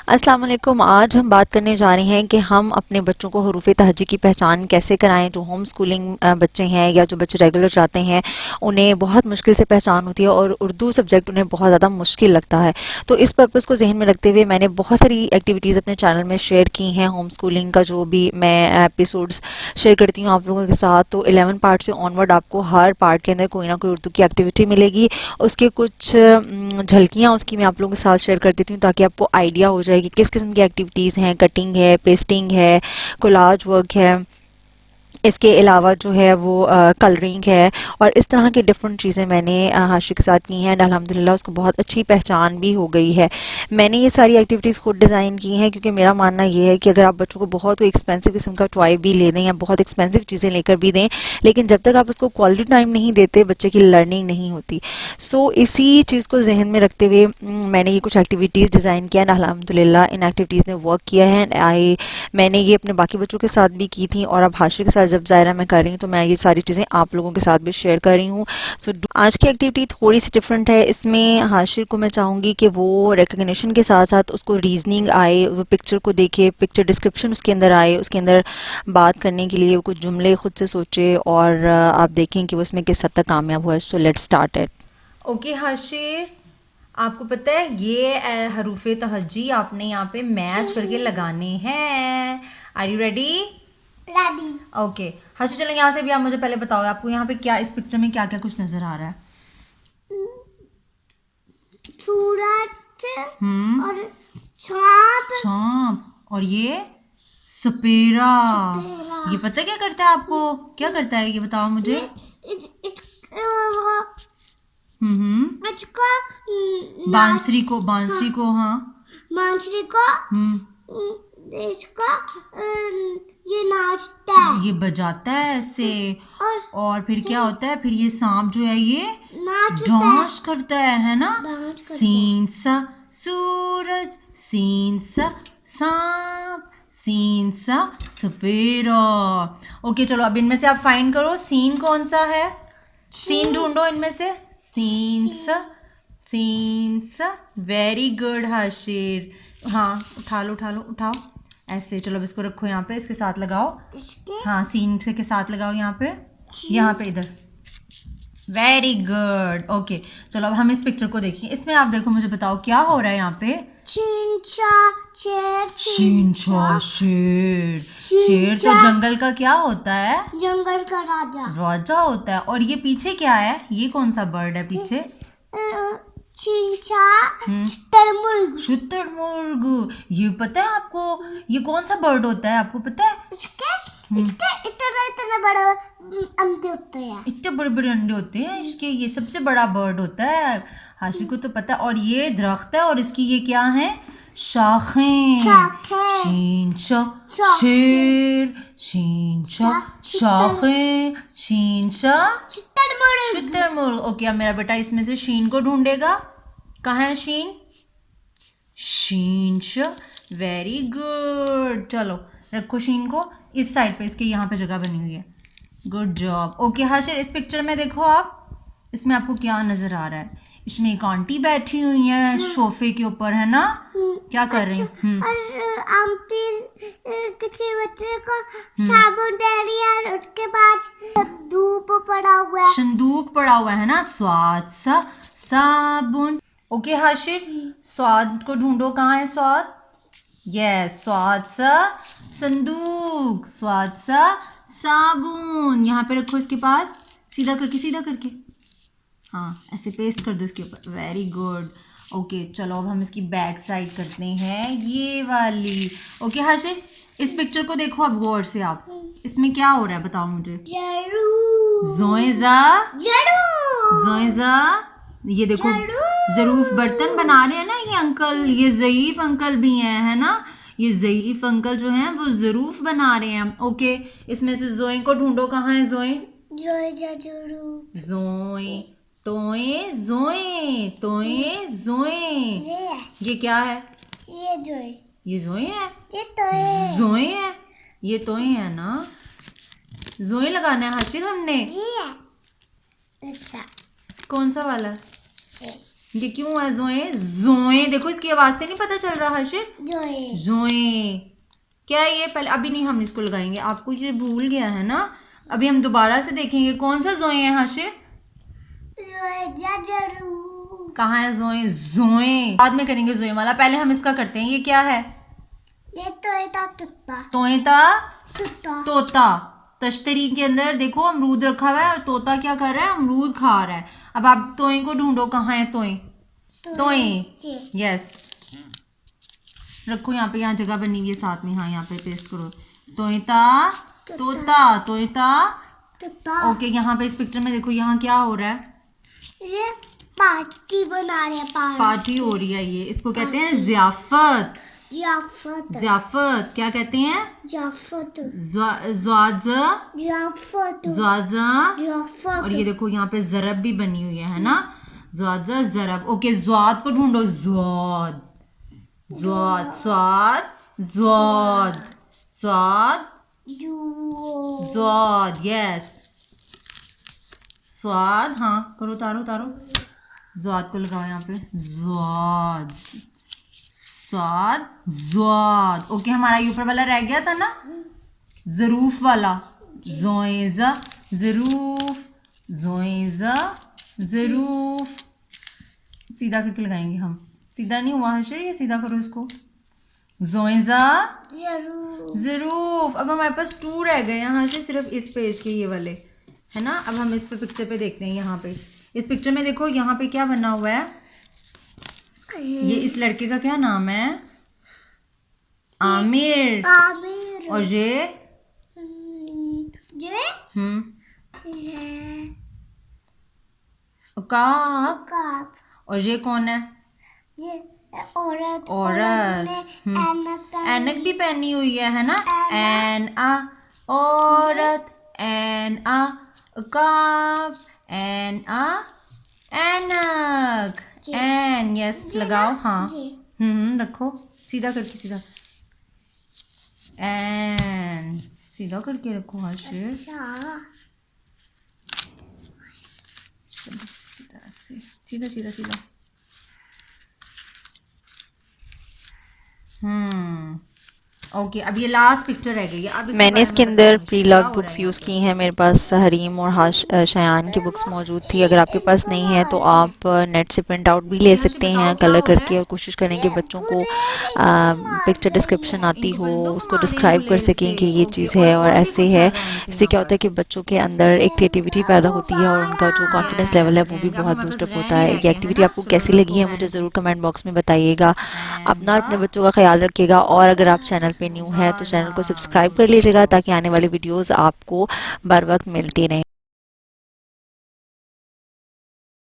अस्सलाम वालेकुम। आज हम बात करने जा रहे हैं कि हम अपने बच्चों को हरूफ तहज्जी की पहचान कैसे कराएं। जो होम स्कूलिंग बच्चे हैं या जो बच्चे रेगुलर जाते हैं उन्हें बहुत मुश्किल से पहचान होती है और उर्दू सब्जेक्ट उन्हें बहुत ज़्यादा मुश्किल लगता है। तो इस पर्पज़ को जहन में रखते हुए मैंने बहुत सारी एक्टिविटीज़ अपने चैनल में शेयर की हैं। होम स्कूलिंग का जो भी मैं एपिसोड्स शेयर करती हूँ आप लोगों के साथ, तो 11 पार्ट से ऑनवर्ड आपको हर पार्ट के अंदर कोई ना कोई उर्दू की एक्टिविटी मिलेगी। उसके कुछ झलकियाँ उसकी मैं आप लोगों के साथ शेयर कर देती हूँ ताकि आपको आइडिया हो जाए कि किस किस्म की एक्टिविटीज़ हैं। कटिंग है, पेस्टिंग है, कोलाज वर्क है, इसके अलावा जो है वो कलरिंग है और इस तरह की डिफरेंट चीज़ें मैंने हाशिर के साथ की हैं एंड अल्हम्दुलिल्लाह उसको बहुत अच्छी पहचान भी हो गई है। मैंने ये सारी एक्टिविटीज़ खुद डिज़ाइन की हैं क्योंकि मेरा मानना ये है कि अगर आप बच्चों को बहुत कोई एक्सपेंसिव किस्म का टॉय भी ले दें या बहुत एक्सपेंसिव चीज़ें लेकर भी दें, लेकिन जब तक आप उसको क्वालिटी टाइम नहीं देते बच्चे की लर्निंग नहीं होती। सो इसी चीज़ को जहन में रखते हुए मैंने ये कुछ एक्टिविटीज़ डिज़ाइन किया एंड अल्हम्दुलिल्लाह इन एक्टिविटीज़ ने वर्क किया है। मैंने ये अपने बाकी बच्चों के साथ भी की थी और अब हाशिर के साथ जब ज़ायरा मैं कर रही हूँ तो मैं ये सारी चीज़ें आप लोगों के साथ भी शेयर कर रही हूँ। सो आज की एक्टिविटी थोड़ी सी डिफरेंट है। इसमें हाशिर को मैं चाहूँगी कि वो रिकग्निशन के साथ साथ उसको रीजनिंग आए, वो पिक्चर को देखे, पिक्चर डिस्क्रिप्शन उसके अंदर आए, उसके अंदर बात करने के लिए वो कुछ जुमले खुद से सोचे और आप देखें कि वो उसमें किस हद तक कामयाब हुआ है। So let's start it. Okay Hashir, आपको पता है ये हरूफ तहज्जी आपने यहाँ पे मैच करके लगाने हैं। Are you ready? Ready. Okay Hashir, चलो यहाँ से भी आप मुझे पहले बताओ आपको यहाँ पे क्या इस पिक्चर में क्या क्या कुछ नजर आ रहा है। सूरज और सांप और ये सपेरा। सपेरा। ये पता है क्या करता है आपको? क्या करता है ये बताओ मुझे। इसका बांसुरी को हाँ मांसरी को इसका ये नाचता है, ये बजाता है ऐसे और फिर क्या होता है, फिर ये सांप जो है ये नाचता डांस करता है ना। डांस करता है। सीन सा सूरज, सीन सा सांप, सीन सा सपेरा। ओके चलो अब इनमें से आप फाइंड करो सीन कौन सा है। सीन ढूंढो इनमें से। सीन सा। Very good Hashir. हाँ उठा लो उठाओ ऐसे। चलो अब इसको रखो यहाँ पे, इसके साथ लगाओ। इसके हाँ सीन से के साथ लगाओ यहाँ पे इधर। Very good. ओके चलो अब हम इस पिक्चर को देखिए। इसमें आप देखो, मुझे बताओ क्या हो रहा है यहाँ पे। शेर तो जंगल का क्या होता है? जंगल का राजा होता है। और ये पीछे क्या है? ये कौन सा बर्ड है पीछे? शुतुरमुर्ग। ये पता है आपको ये कौन सा बर्ड होता है? आपको पता है? इसके इतने बड़े अंडे होते हैं। इतने बड़े बड़े अंडे होते हैं इसके। ये सबसे बड़ा बर्ड होता है, हाशिर को तो पता है। और ये दरख्त है और इसकी ये क्या है? शाखें। शीन शा शेर, शीन शा शाखें, शीन शा शुतुरमुर्ग। ओके अब मेरा बेटा इसमें से शीन को ढूंढेगा। कहाँ है शीन? शीन शा। Very good. चलो रखो शीन को इस साइड पे, इसके यहाँ पे जगह बनी हुई है। Good job. ओके हाशिर इस पिक्चर में देखो आप, इसमें आपको क्या नजर आ रहा है? इसमें एक आंटी बैठी हुई है सोफे के ऊपर, है ना? क्या कर रही हैं? और आंटी किसी बच्चे को साबुन दे रही है, उसके पास धूप पड़ा हुआ है। संदूक पड़ा हुआ है ना। स्वाद सा साबुन। ओके हाशिर स्वाद को ढूंढो। कहाँ है स्वाद? यस, स्वाद सा संदूक, स्वाद सा साबुन। यहाँ पे रखो इसके पास, सीधा करके हाँ ऐसे पेस्ट कर दो इसके ऊपर। Very good. ओके चलो अब हम इसकी बैक साइड करते हैं, ये वाली। ओके हाशिर इस पिक्चर को देखो अब गौर से आप। इसमें क्या हो रहा है बताओ मुझे। जोइजा। ये देखो जरूफ बर्तन बना रहे हैं ना ये अंकल। ये ज़ईफ अंकल भी हैं, है ना? ये ज़ईफ अंकल जो हैं वो ज़रूफ बना रहे हैं। ओके इसमें से जोए को ढूंढो। कहाँ है जोए? जोए। ये क्या है? ये जोए है। जोए है। ये तोए है ना। जोए लगाना है हाशिर हमने। अच्छा कौन सा वाला? ये क्यों है जोए? जोए, देखो इसकी आवाज से नहीं पता चल रहा हाशिर? जोए जोए क्या है ये? पहले अभी नहीं हम इसको लगाएंगे, आपको ये भूल गया है ना। अभी हम दोबारा से देखेंगे कौन सा जोए है हाशिर? जोए जरू कहाँ है जोए? जोए बाद में करेंगे जोए वाला, पहले हम इसका करते हैं। ये क्या है? ये तोता तुत्ता तोता, तुत्ता तोता। तश्तरी के अंदर देखो अमरूद रखा हुआ है और तोता क्या कर रहा है? अमरूद खा रहा है। अब आप तोए को ढूंढो, कहाँ है तोए? तोए, यस। रखो यहाँ पे, यहाँ जगह बनी हुई है साथ में, हाँ यहाँ पे पेस्ट करो। तोता, तोता, तोता। तुत्ता। ओके, यहाँ पे इस पिक्चर में देखो, यहाँ क्या हो रहा है? ये पार्टी बना रहे हैं, पार्टी हो रही है। ये इसको कहते हैं ज़ियाफ़त। ज़ियाफ़त ज़ियाफ़त क्या कहते हैं? ज़ियाफ़त ज़्वाज़, ज़ियाफ़त ज़्वाज़ा। ज़ियाफ़त और ये देखो यहाँ पे ज़रब भी बनी हुई है ना? ज़्वाज़ा, ज़रब। ओके, ज़्वाद को ढूंढो। ज़्वाद, ज़्वाद, स्वाद, ज़्वाद, स्वाद, जू ज़्वाद, यस। स्वाद, हाँ करो, उतारो उतारो। ज़्वाद को लगाओ यहाँ पे। ज़्वाद, स्वाद, ज़्वाद। ओके, हमारा ये ऊपर वाला रह गया था ना, ज़रूफ वाला। ज़ोएज़ा, ज़रूफ, ज़ोएज़ा, ज़रूफ। सीधा करके लगाएंगे हम। सीधा नहीं हुआ हाशिर, ये सीधा करो इसको। ज़ोएज़ा, जरूर ज़रूफ। अब हमारे पास 2 रह गए यहाँ से, सिर्फ इस पेज के ये वाले, है ना। अब हम इस पे पिक्चर पे देखते हैं। यहाँ पे इस पिक्चर में देखो, यहाँ पे क्या बना हुआ है? ये इस लड़के का क्या नाम है? आमिर। आमिर और ये ये है उकाब। काप और ये कौन है? ये औरत औरत। ने ऐनक ऐनक भी पहनी हुई है ना? एन आ, औरत। एन आ, उकाब। एन आ, ऐनक। जी। एन, यस लगाओ, हाँ। जी रखो सीधा करके, सीधा। एन सीधा करके रखो हाशिर। अच्छा सीधा से, सीधा सीधा सीधा। ओके, अब ये लास्ट पिक्चर रह गई है। अब इसके मैंने बारे इसके में अंदर बताओ, प्री क्या लव हो रहा बुक्स है यूज़ यहाँ की हैं। मेरे पास हरीम और शयान की बुक्स मौजूद थी। अगर आपके पास नहीं है तो आप नेट से प्रिंट आउट भी ले पे? सकते बताओ हैं क्या कलर हो रहा करके, है? और कोशिश करें कि बच्चों को पिक्चर डिस्क्रिप्शन आती इनको हो, बंदों को उसको मार रहे हैं डिस्क्राइब कर गुलेल सकें से। कि ये ओके, चीज़ है और और भी ऐसे कुछ है। चल रहा है इनके इससे यहाँ क्या होता पर? है कि बच्चों के अंदर एक क्रिएटिविटी पैदा होती है और उनका जो कॉन्फिडेंस लेवल है वो भी अब बहुत हमारे बूस्ट पास अप होता रहने है। रह ये गए, है एक्टिविटी ना? आपको चलो कैसी लगी रखो है एन मुझे पे। ज़रूर कमेंट बॉक्स में बताइएगा। अपना और एन अपने बच्चों का ख्याल रखिएगा, और अगर आप चैनल पे न्यू है तो चैनल को सब्सक्राइब कर लीजिएगा ताकि आने वाली वीडियोस आपको बर वक्त मिलती रहें।